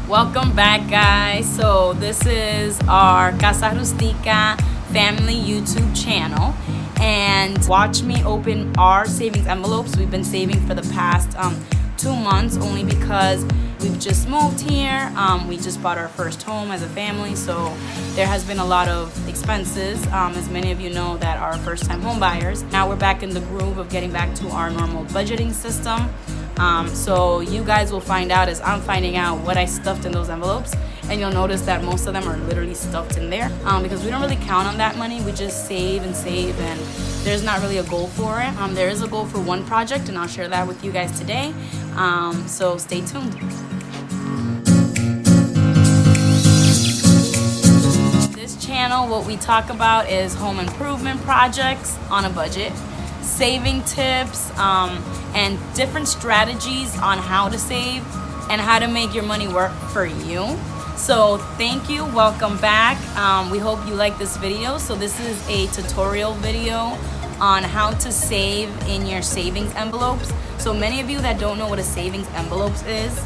Welcome back, guys. So this is our Casa Rustica family YouTube channel, and watch me open our savings envelopes. We've been saving for the past 2 months, only because we've just moved here. We just bought our first home as a family, so there has been a lot of expenses, as many of you know that are first-time home buyers. Now we're back in the groove of getting back to our normal budgeting system. So you guys will find out as I'm finding out what I stuffed in those envelopes, and you'll notice that most of them are literally stuffed in there, because we don't really count on that money. We just save and save, and there's not really a goal for it. There is a goal for one project, and I'll share that with you guys today, so stay tuned. This channel, what we talk about is home improvement projects on a budget, saving tips, and different strategies on how to save and how to make your money work for you. So thank you, welcome back. We hope you like this video. So this is a tutorial video on how to save in your savings envelopes. So many of you that don't know what a savings envelopes is,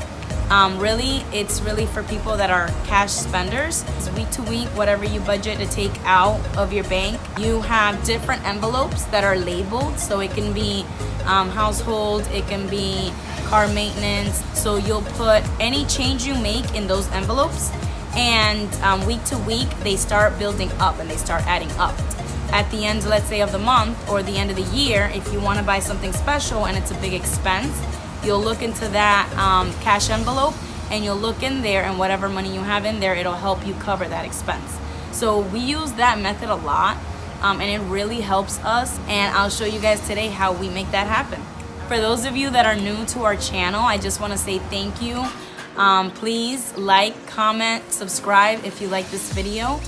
really it's really for people that are cash spenders. It's week to week, whatever you budget to take out of your bank. You have different envelopes that are labeled, so it can be household, it can be car maintenance. So you'll put any change you make in those envelopes, and week to week they start building up and they start adding up. At the end, let's say, of the month or the end of the year, if you want to buy something special and it's a big expense, you'll look into that cash envelope, and you'll look in there, and whatever money you have in there, it'll help you cover that expense. So we use that method a lot, and it really helps us, and I'll show you guys today how we make that happen. For those of you that are new to our channel, I just want to say thank you. Please like, comment, subscribe if you like this video.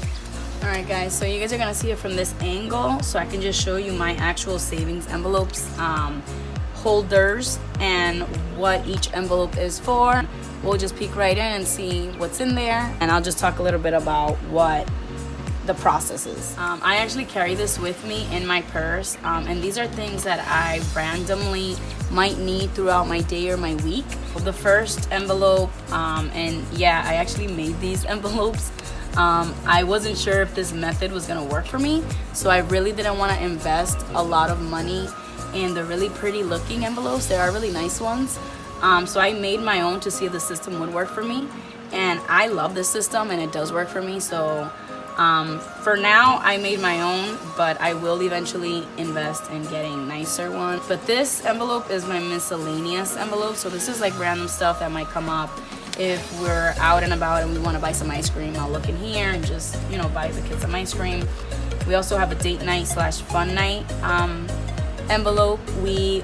Alright guys, so you guys are going to see it from this angle, so I can just show you my actual savings envelopes holders and what each envelope is for. We'll just peek right in and see what's in there, and I'll just talk a little bit about what the process is. I actually carry this with me in my purse, and these are things that I randomly might need throughout my day or my week. The first envelope, and yeah, I actually made these envelopes. I wasn't sure if this method was gonna work for me, so I really didn't want to invest a lot of money in the really pretty looking envelopes. There are really nice ones, so I made my own to see if the system would work for me, and I love this system and it does work for me. So for now I made my own, but I will eventually invest in getting nicer ones. But this envelope is my miscellaneous envelope, so this is like random stuff that might come up. If we're out and about and we want to buy some ice cream, I'll look in here and just, you know, buy the kids some ice cream. We also have a date night / fun night envelope. We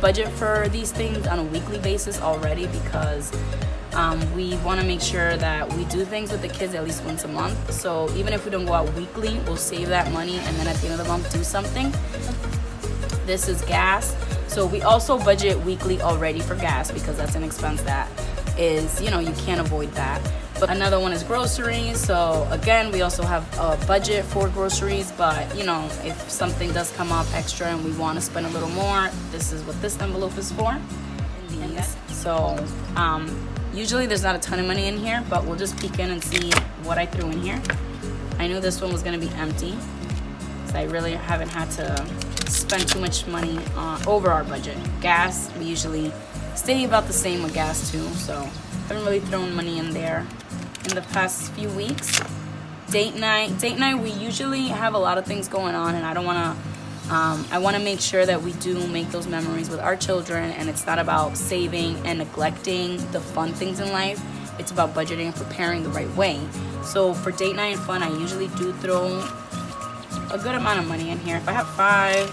budget for these things on a weekly basis already, because we want to make sure that we do things with the kids at least once a month. So even if we don't go out weekly, we'll save that money and then at the end of the month do something. This is gas. So we also budget weekly already for gas, because that's an expense that is, you know, you can't avoid that. But another one is groceries. So again, we also have a budget for groceries, but you know, if something does come up extra and we want to spend a little more, this is what this envelope is for. So usually there's not a ton of money in here, but we'll just peek in and see what I threw in here. I knew this one was going to be empty, so I really haven't had to spend too much money over our budget. Gas, we usually stay about the same with gas too, so I haven't really thrown money in there in the past few weeks. Date night, we usually have a lot of things going on, and I don't want to I want to make sure that we do make those memories with our children, and it's not about saving and neglecting the fun things in life. It's about budgeting and preparing the right way. So for date night and fun, I usually do throw a good amount of money in here. If I have 5,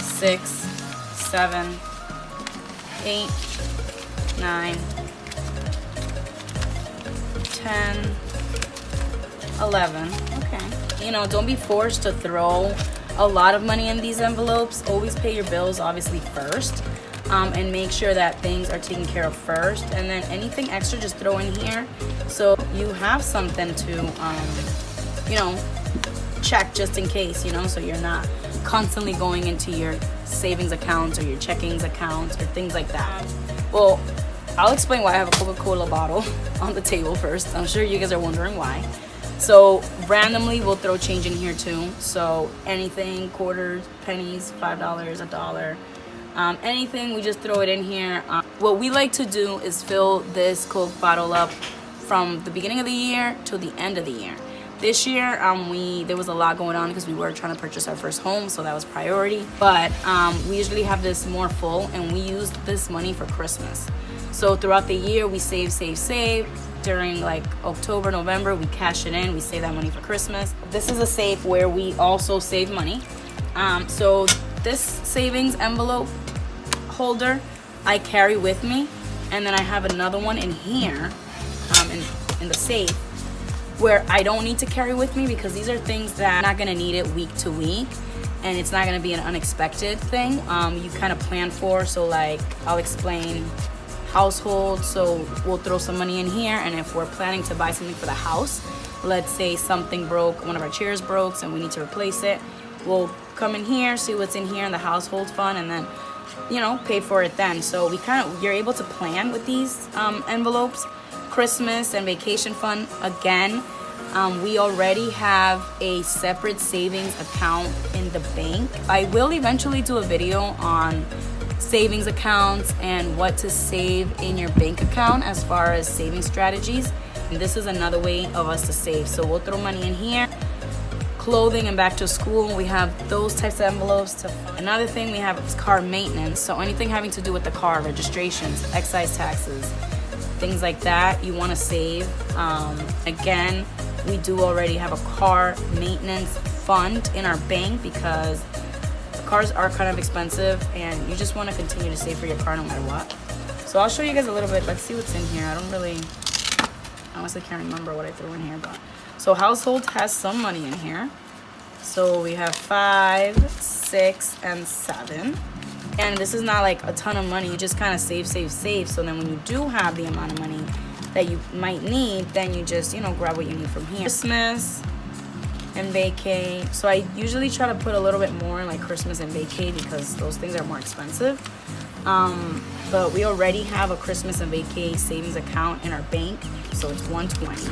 6, 7, 8, 9, 10, 11. Okay. You know, don't be forced to throw a lot of money in these envelopes. Always pay your bills, obviously, first, and make sure that things are taken care of first, and then anything extra just throw in here so you have something to, you know, check just in case, you know, so you're not constantly going into your savings accounts or your checkings accounts or things like that. Well, I'll explain why I have a Coca-Cola bottle on the table first. I'm sure you guys are wondering why. So randomly we'll throw change in here too. So anything, quarters, pennies, $5, $1, anything, we just throw it in here. What we like to do is fill this Coke bottle up from the beginning of the year to the end of the year. This year, there was a lot going on because we were trying to purchase our first home, so that was priority. But we usually have this more full, and we use this money for Christmas. So throughout the year, we save. During like October, November, we cash it in. We save that money for Christmas. This is a safe where we also save money. So this savings envelope holder I carry with me, and then I have another one in here, in the safe, where I don't need to carry with me because these are things that I'm not gonna need it week to week, and it's not gonna be an unexpected thing. You kind of plan for. So like I'll explain household, so we'll throw some money in here, and if we're planning to buy something for the house, let's say something broke, one of our chairs broke and we need to replace it, we'll come in here, see what's in here in the household fund, and then pay for it then. So you're able to plan with these envelopes. Christmas and vacation fund, again, we already have a separate savings account in the bank. I will eventually do a video on savings accounts and what to save in your bank account as far as saving strategies. And this is another way of us to save. So we'll throw money in here. Clothing and back to school, we have those types of envelopes. Another thing we have is car maintenance. So anything having to do with the car, registrations, excise taxes, things like that, you want to save. Again, we do already have a car maintenance fund in our bank because cars are kind of expensive and you just want to continue to save for your car no matter what. So I'll show you guys a little bit. Let's see what's in here. I honestly can't remember what I threw in here, but so household has some money in here. So we have 5, 6, and 7. And this is not like a ton of money. You just kind of save. So then when you do have the amount of money that you might need, then you just, grab what you need from here. Christmas and vacay. So I usually try to put a little bit more in like Christmas and vacay because those things are more expensive. But we already have a Christmas and vacay savings account in our bank. So it's $120.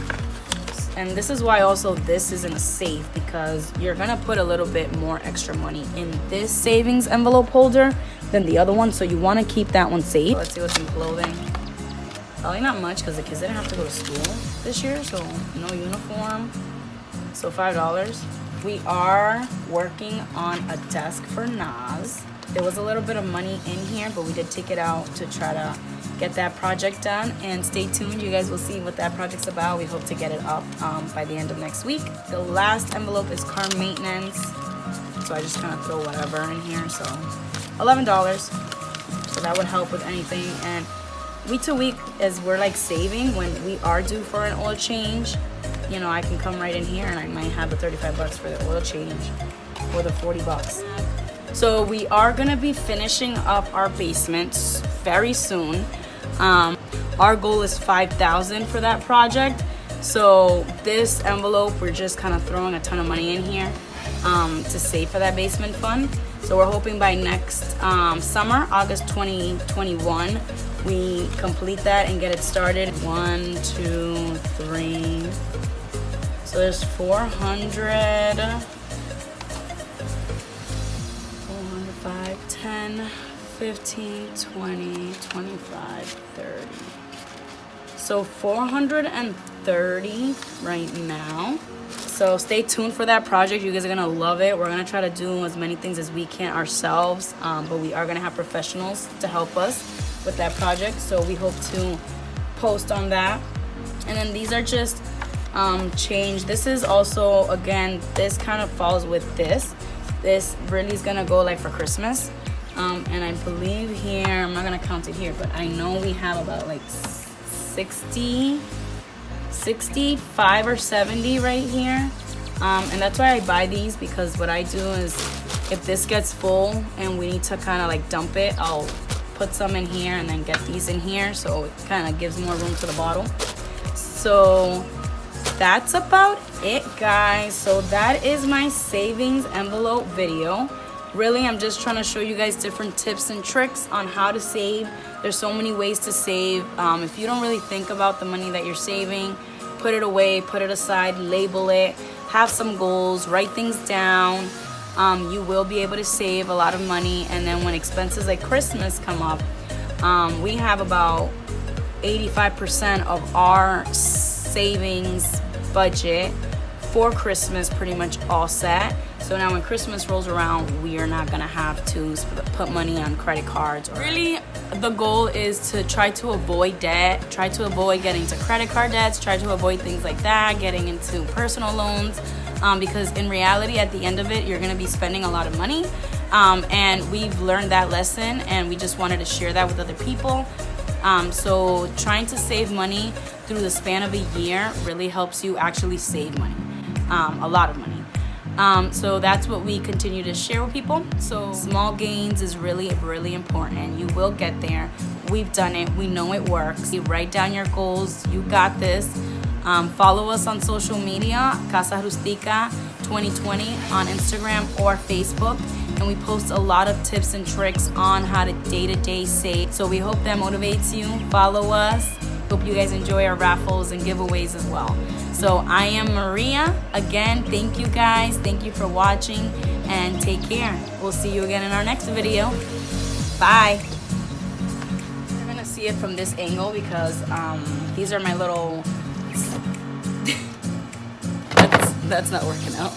And this is why also this is in a safe, because you're gonna put a little bit more extra money in this savings envelope holder than the other one, so you want to keep that one safe. So let's see what's in clothing. Probably not much because the kids didn't have to go to school this year, so no uniform. So $5. We are working on a desk for Nas. There was a little bit of money in here, but we did take it out to try to get that project done. And stay tuned, you guys will see what that project's about. We hope to get it up by the end of next week. The last envelope is car maintenance, so I just kind of throw whatever in here. So $11, so that would help with anything. And week to week, as we're like saving, when we are due for an oil change, I can come right in here and I might have the $35 for the oil change or the $40. So we are gonna be finishing up our basement very soon. Our goal is $5,000 for that project. So this envelope, we're just kind of throwing a ton of money in here to save for that basement fund. So we're hoping by next summer, August 2021, we complete that and get it started. 1, 2, 3. So there's 400, 5, 10, 15, 20, 25, 30. So 430 right now. So stay tuned for that project. You guys are gonna love it. We're gonna try to do as many things as we can ourselves, but we are gonna have professionals to help us with that project. So we hope to post on that. And then these are just change. This is also, again, this kind of falls with this. This really is gonna go like for Christmas. And I believe here, I'm not gonna count it here, but I know we have about like 65 or 70 right here. And that's why I buy these, because what I do is if this gets full and we need to kind of like dump it, I'll put some in here and then get these in here, so it kind of gives more room to the bottle. So that's about it, guys. So that is my savings envelope video. Really, I'm just trying to show you guys different tips and tricks on how to save. There's so many ways to save. If you don't really think about the money that you're saving, put it away, put it aside, label it, have some goals, write things down. You will be able to save a lot of money. And then when expenses like Christmas come up, we have about 85% of our savings budget for Christmas pretty much all set. So now when Christmas rolls around, we are not gonna have to put money on credit cards. Really, the goal is to try to avoid debt, try to avoid getting into credit card debts, try to avoid things like that, getting into personal loans, because in reality, at the end of it, you're gonna be spending a lot of money. And we've learned that lesson, and we just wanted to share that with other people. So trying to save money through the span of a year really helps you actually save money, a lot of money. So that's what we continue to share with people. So small gains is really, really important. You will get there. We've done it. We know it works. You write down your goals. You got this. Follow us on social media, Casa Rustica 2020 on Instagram or Facebook. And we post a lot of tips and tricks on how to day-to-day save. So we hope that motivates you. Follow us. Hope you guys enjoy our raffles and giveaways as well. So I am Maria. Again, thank you guys. Thank you for watching and take care. We'll see you again in our next video. Bye. You're gonna see it from this angle because these are my little... that's not working out.